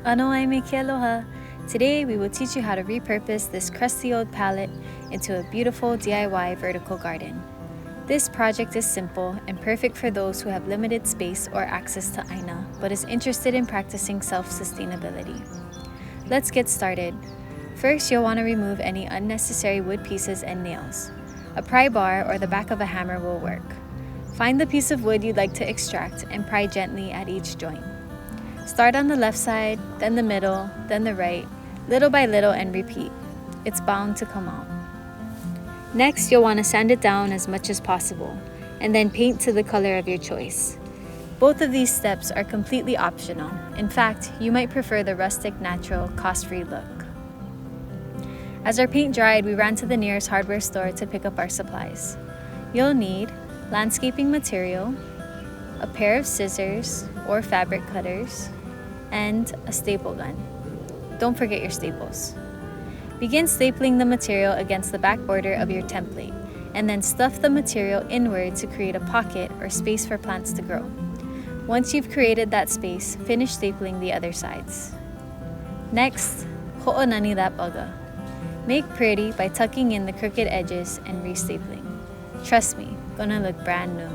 Ano ai me ke aloha. Today we will teach you how to repurpose this crusty old pallet into a beautiful DIY vertical garden. This project is simple and perfect for those who have limited space or access to aina, but is interested in practicing self-sustainability. Let's get started. First, you'll want to remove any unnecessary wood pieces and nails. A pry bar or the back of a hammer will work. Find the piece of wood you'd like to extract and pry gently at each joint. Start on the left side, then the middle, then the right, little by little, and repeat. It's bound to come out. Next, you'll want to sand it down as much as possible, and then paint to the color of your choice. Both of these steps are completely optional. In fact, you might prefer the rustic, natural, cost-free look. As our paint dried, we ran to the nearest hardware store to pick up our supplies. You'll need landscaping material, a pair of scissors or fabric cutters, and a staple gun. Don't forget your staples. Begin stapling the material against the back border of your template, and then stuff the material inward to create a pocket or space for plants to grow. Once you've created that space, finish stapling the other sides. Next, ho'onani that baga. Make pretty by tucking in the crooked edges and restapling. Trust me, gonna look brand new.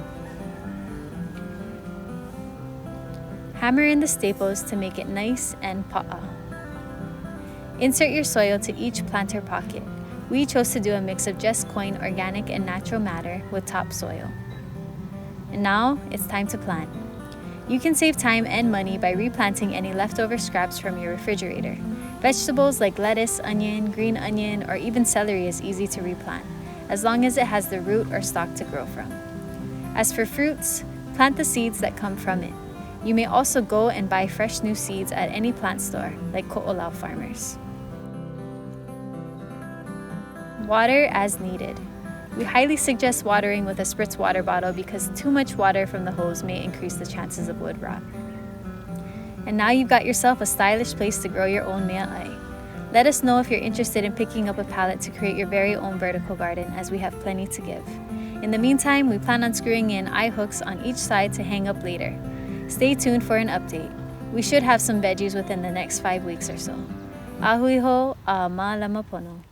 Hammer in the staples to make it nice and pa'a. Insert your soil to each planter pocket. We chose to do a mix of just coin organic and natural matter with topsoil. And now it's time to plant. You can save time and money by replanting any leftover scraps from your refrigerator. Vegetables like lettuce, onion, green onion, or even celery is easy to replant, as long as it has the root or stalk to grow from. As for fruits, plant the seeds that come from it. You may also go and buy fresh new seeds at any plant store, like Ko'olau farmers. Water as needed. We highly suggest watering with a spritz water bottle because too much water from the hose may increase the chances of wood rot. And now you've got yourself a stylish place to grow your own mea'ai. Let us know if you're interested in picking up a pallet to create your very own vertical garden, as we have plenty to give. In the meantime, we plan on screwing in eye hooks on each side to hang up later. Stay tuned for an update. We should have some veggies within the next 5 weeks or so. Ahui ho, a ma lama pono.